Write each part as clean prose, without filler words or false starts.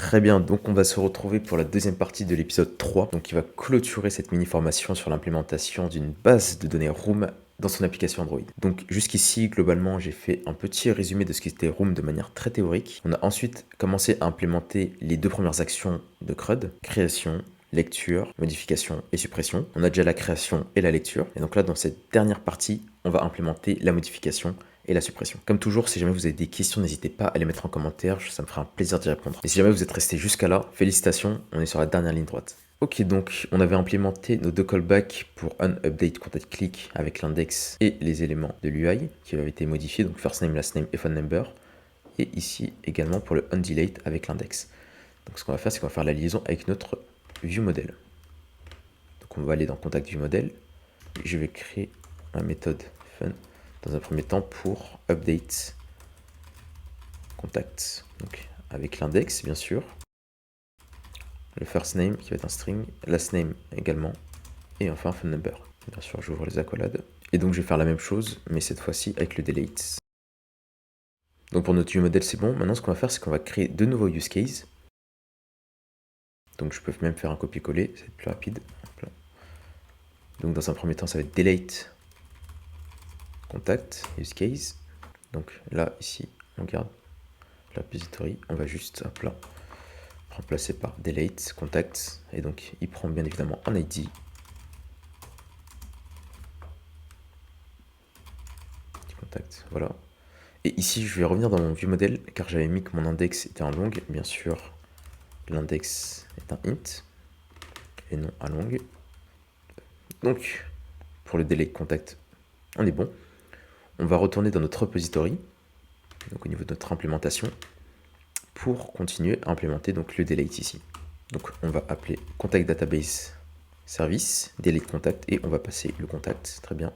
Très bien, donc on va se retrouver pour la deuxième partie de l'épisode 3, donc qui va clôturer cette mini-formation sur l'implémentation d'une base de données Room dans son application Android. Donc jusqu'ici, globalement, j'ai fait un petit résumé de ce qu'était Room de manière très théorique. On a ensuite commencé à implémenter les deux premières actions de CRUD, création, lecture, modification et suppression. On a déjà la création et la lecture, et donc là, dans cette dernière partie, on va implémenter la modification et la suppression. Comme toujours, si jamais vous avez des questions, n'hésitez pas à les mettre en commentaire, ça me fera un plaisir d'y répondre. Et si jamais vous êtes resté jusqu'à là, félicitations, on est sur la dernière ligne droite. Ok, donc on avait implémenté nos deux callbacks pour unUpdate contact click avec l'index et les éléments de l'UI qui avaient été modifiés, donc first name, last name et phone number. Et ici également pour le undelete avec l'index. Donc ce qu'on va faire, c'est qu'on va faire la liaison avec notre viewModel. Donc on va aller dans contact viewModel. Je vais créer ma méthode fun dans un premier temps pour update contact, donc avec l'index bien sûr, le first name qui va être un string, last name également, et enfin phone number. Bien sûr, j'ouvre les accolades. Et donc je vais faire la même chose, mais cette fois-ci avec le delete. Donc pour notre viewModel c'est bon. Maintenant ce qu'on va faire, c'est qu'on va créer de nouveaux use cases. Donc je peux même faire un copier-coller, c'est plus rapide. Donc dans un premier temps, ça va être delete contact use case. Donc là, ici, on garde la repository. On va juste, hop là, remplacer par delete contact. Et donc, il prend bien évidemment un ID. Contact, voilà. Et ici, je vais revenir dans mon viewModel, car j'avais mis que mon index était en long. Bien sûr, l'index est un int, et non un long. Donc, pour le delete contact, on est bon. On va retourner dans notre repository, donc au niveau de notre implémentation, pour continuer à implémenter donc le delete ici. Donc on va appeler contact database service, delete contact, et on va passer le contact, très bien.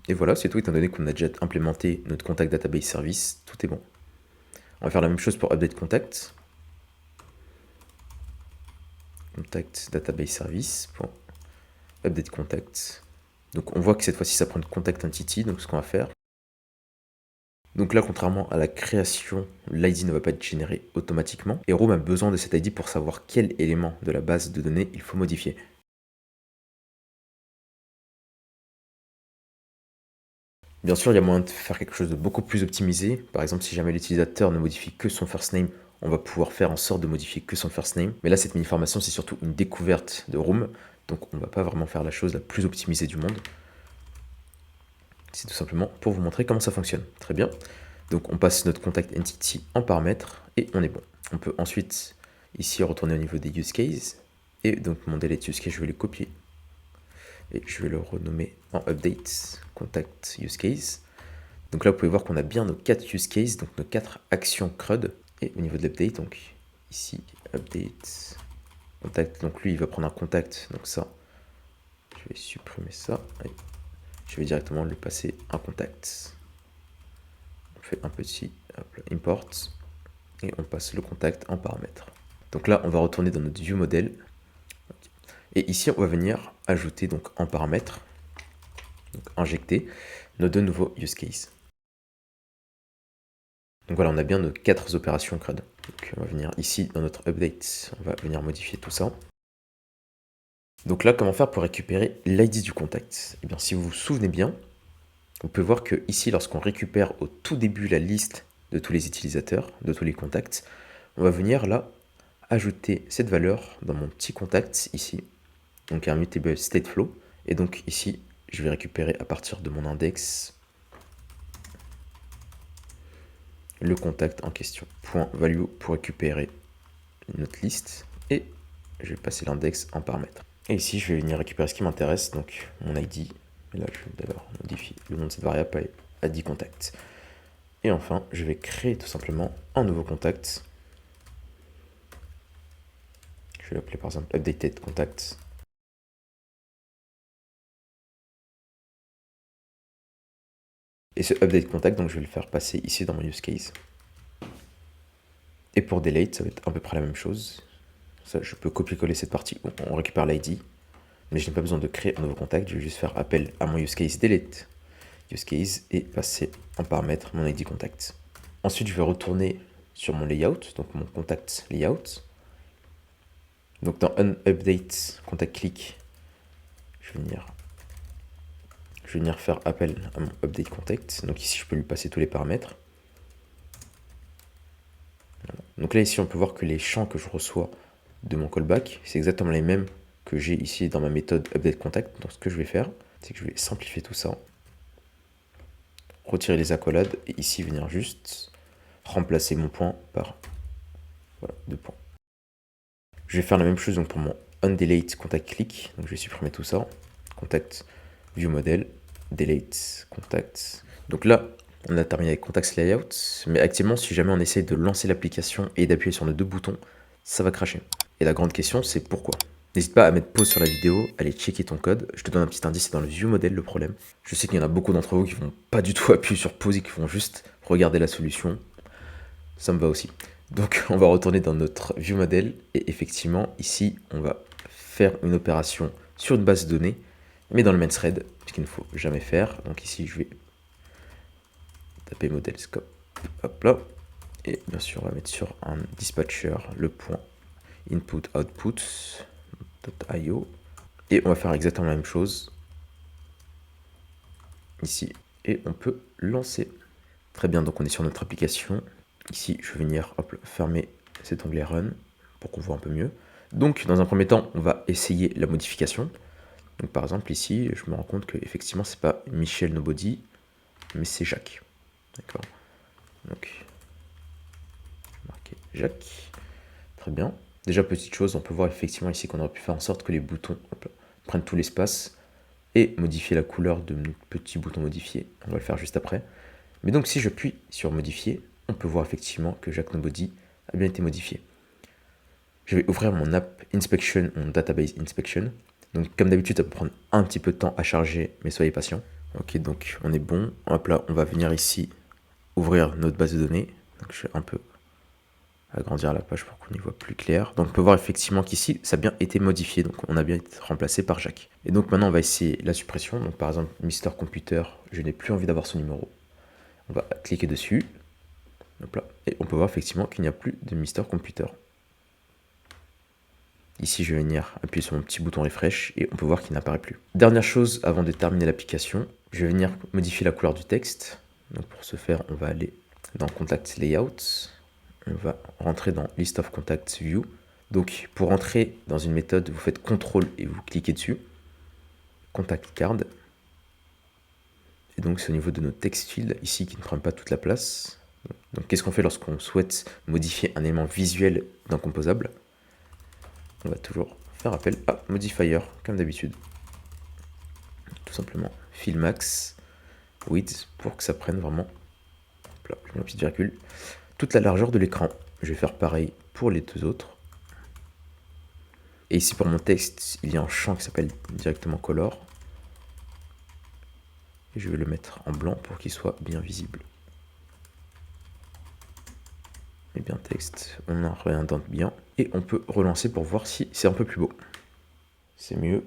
Et voilà, c'est tout, étant donné qu'on a déjà implémenté notre contact database service, tout est bon. On va faire la même chose pour update contact. Contact database service, update contact. Donc on voit que cette fois-ci ça prend une contact entity, donc ce qu'on va faire. Donc là, contrairement à la création, l'ID ne va pas être généré automatiquement. Et Room a besoin de cet ID pour savoir quel élément de la base de données il faut modifier. Bien sûr, il y a moyen de faire quelque chose de beaucoup plus optimisé. Par exemple, si jamais l'utilisateur ne modifie que son first name, on va pouvoir faire en sorte de modifier que son first name. Mais là, cette mini-formation, c'est surtout une découverte de Room. Donc on ne va pas vraiment faire la chose la plus optimisée du monde. C'est tout simplement pour vous montrer comment ça fonctionne. Très bien. Donc on passe notre contact entity en paramètres et on est bon. On peut ensuite ici retourner au niveau des use cases. Et donc mon delete use case, je vais le copier. Et je vais le renommer en update contact use case. Donc là, vous pouvez voir qu'on a bien nos 4 use cases, donc nos 4 actions CRUD. Et au niveau de l'update, donc ici, update contact. Donc lui, il va prendre un contact. Donc ça, je vais supprimer ça. Et je vais directement lui passer un contact. On fait un petit import et on passe le contact en paramètre. Donc là, on va retourner dans notre viewModel. Et ici, on va venir ajouter donc en paramètre, donc injecter nos deux nouveaux use cases. Donc voilà, on a bien nos 4 opérations CRUD. Donc on va venir ici dans notre update, on va venir modifier tout ça. Donc là, comment faire pour récupérer l'ID du contact? Eh bien, si vous vous souvenez bien, vous pouvez voir que ici, lorsqu'on récupère au tout début la liste de tous les utilisateurs, de tous les contacts, on va venir là ajouter cette valeur dans mon petit contact ici, donc un mutable stateflow. Et donc ici, je vais récupérer à partir de mon index le contact en question. .value pour récupérer notre liste et je vais passer l'index en paramètre. Et ici, je vais venir récupérer ce qui m'intéresse, donc mon ID. Et là, je vais d'ailleurs modifier le nom de cette variable à ID contact. Et enfin, je vais créer tout simplement un nouveau contact. Je vais l'appeler par exemple updated contact. Et ce update contact, donc je vais le faire passer ici dans mon use case. Et pour delete, ça va être à peu près la même chose. Ça, je peux copier-coller cette partie où on récupère l'ID. Mais je n'ai pas besoin de créer un nouveau contact. Je vais juste faire appel à mon use case delete use case et passer en paramètre mon ID contact. Ensuite, je vais retourner sur mon layout, donc mon contact layout. Donc dans onUpdate contact click, je vais venir faire appel à mon update contact. Donc ici, je peux lui passer tous les paramètres. Voilà. Donc là, ici, on peut voir que les champs que je reçois de mon callback, c'est exactement les mêmes que j'ai ici dans ma méthode update contact. Donc ce que je vais faire, c'est que je vais simplifier tout ça, retirer les accolades et ici venir juste remplacer mon point par voilà, 2 points. Je vais faire la même chose donc pour mon onDelete contact click. Donc je vais supprimer tout ça. Contact view model, delete contact. Donc là, on a terminé avec Contacts Layout, mais actuellement, si jamais on essaye de lancer l'application et d'appuyer sur les 2 boutons, ça va cracher. Et la grande question, c'est pourquoi. N'hésite pas à mettre pause sur la vidéo, aller checker ton code. Je te donne un petit indice, c'est dans le view model le problème. Je sais qu'il y en a beaucoup d'entre vous qui vont pas du tout appuyer sur pause et qui vont juste regarder la solution. Ça me va aussi. Donc on va retourner dans notre view model et effectivement ici on va faire une opération sur une base de données, mais dans le main thread, ce qu'il ne faut jamais faire. Donc ici je vais taper model scope, hop là, et bien sûr on va mettre sur un dispatcher le point input output.io et on va faire exactement la même chose ici et on peut lancer. Très bien, donc on est sur notre application. Ici je vais venir hop, fermer cet onglet run pour qu'on voit un peu mieux. Donc dans un premier temps on va essayer la modification. Donc par exemple ici je me rends compte que effectivement c'est pas Michel Nobody mais c'est Jacques. D'accord. Donc marquer Jacques. Très bien. Déjà petite chose, on peut voir effectivement ici qu'on aurait pu faire en sorte que les boutons hop, prennent tout l'espace et modifier la couleur de nos petits boutons modifiés. On va le faire juste après. Mais donc si j'appuie sur modifier, on peut voir effectivement que Jacques Nobody a bien été modifié. Je vais ouvrir mon app inspection, mon database inspection. Donc comme d'habitude, ça peut prendre un petit peu de temps à charger, mais soyez patient. Ok, donc on est bon. Hop là, on va venir ici ouvrir notre base de données. Donc je vais un peu agrandir la page pour qu'on y voit plus clair. Donc on peut voir effectivement qu'ici, ça a bien été modifié. Donc on a bien été remplacé par Jacques. Et donc maintenant, on va essayer la suppression. Donc par exemple, Mister Computer, je n'ai plus envie d'avoir ce numéro. On va cliquer dessus. Hop là. Et on peut voir effectivement qu'il n'y a plus de Mister Computer. Ici, je vais venir appuyer sur mon petit bouton refresh et on peut voir qu'il n'apparaît plus. Dernière chose avant de terminer l'application, je vais venir modifier la couleur du texte. Donc pour ce faire, on va aller dans Contact Layout. On va rentrer dans List of Contacts View. Donc pour rentrer dans une méthode, vous faites CTRL et vous cliquez dessus. Contact Card. Et donc c'est au niveau de notre text field ici qui ne prend pas toute la place. Donc qu'est-ce qu'on fait lorsqu'on souhaite modifier un élément visuel d'un composable? On va toujours faire appel à modifier comme d'habitude. Tout simplement fill max width pour que ça prenne vraiment, là, je mets une petite virgule, toute la largeur de l'écran. Je vais faire pareil pour les 2 autres. Et ici pour mon texte, il y a un champ qui s'appelle directement color. Et je vais le mettre en blanc pour qu'il soit bien visible. Et bien texte, on en réindente bien. Et on peut relancer pour voir si c'est un peu plus beau. C'est mieux.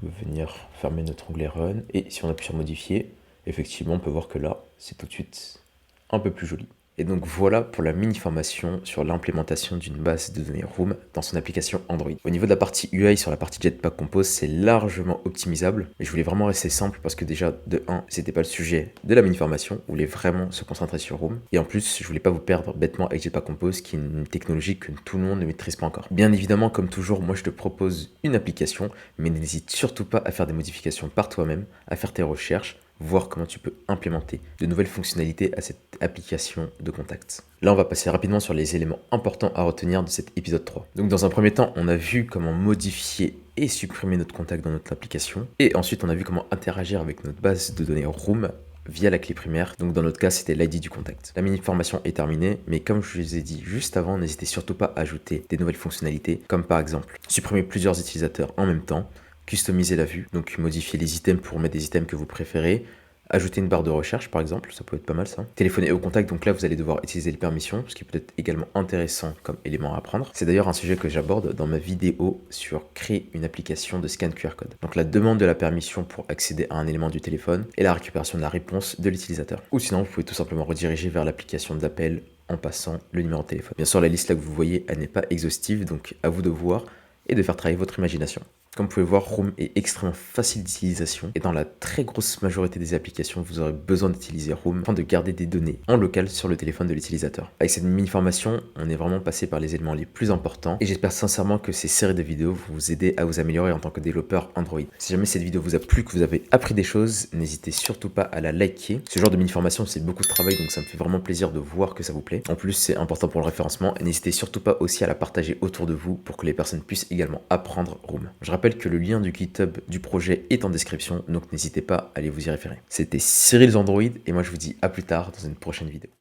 On va venir fermer notre onglet run. Et si on appuie sur modifier, effectivement on peut voir que là, c'est tout de suite un peu plus joli. Et donc voilà pour la mini formation sur l'implémentation d'une base de données Room dans son application Android. Au niveau de la partie UI sur la partie Jetpack Compose, c'est largement optimisable. Mais je voulais vraiment rester simple parce que déjà, de 1, c'était pas le sujet de la mini formation. On voulait vraiment se concentrer sur Room. Et en plus, je voulais pas vous perdre bêtement avec Jetpack Compose, qui est une technologie que tout le monde ne maîtrise pas encore. Bien évidemment, comme toujours, moi je te propose une application, mais n'hésite surtout pas à faire des modifications par toi-même, à faire tes recherches, voir comment tu peux implémenter de nouvelles fonctionnalités à cette application de contact. Là, on va passer rapidement sur les éléments importants à retenir de cet épisode 3. Donc dans un premier temps, on a vu comment modifier et supprimer notre contact dans notre application. Et ensuite, on a vu comment interagir avec notre base de données Room via la clé primaire. Donc dans notre cas, c'était l'ID du contact. La mini-formation est terminée, mais comme je vous ai dit juste avant, n'hésitez surtout pas à ajouter des nouvelles fonctionnalités, comme par exemple supprimer plusieurs utilisateurs en même temps, customiser la vue, donc modifier les items pour mettre des items que vous préférez, ajouter une barre de recherche par exemple, ça peut être pas mal ça. Téléphoner au contact, donc là vous allez devoir utiliser les permissions, ce qui peut être également intéressant comme élément à apprendre. C'est d'ailleurs un sujet que j'aborde dans ma vidéo sur créer une application de scan QR code. Donc la demande de la permission pour accéder à un élément du téléphone et la récupération de la réponse de l'utilisateur. Ou sinon vous pouvez tout simplement rediriger vers l'application d'appel en passant le numéro de téléphone. Bien sûr, la liste là que vous voyez, elle n'est pas exhaustive, donc à vous de voir et de faire travailler votre imagination. Comme vous pouvez voir, Room est extrêmement facile d'utilisation et dans la très grosse majorité des applications, vous aurez besoin d'utiliser Room afin de garder des données en local sur le téléphone de l'utilisateur. Avec cette mini-formation, on est vraiment passé par les éléments les plus importants et j'espère sincèrement que ces séries de vidéos vont vous aider à vous améliorer en tant que développeur Android. Si jamais cette vidéo vous a plu, que vous avez appris des choses, n'hésitez surtout pas à la liker. Ce genre de mini-formation, c'est beaucoup de travail, donc ça me fait vraiment plaisir de voir que ça vous plaît. En plus, c'est important pour le référencement et n'hésitez surtout pas aussi à la partager autour de vous pour que les personnes puissent également apprendre Room. Je rappelle que le lien du GitHub du projet est en description, donc n'hésitez pas à aller vous y référer. C'était Cyril Android et moi je vous dis à plus tard dans une prochaine vidéo.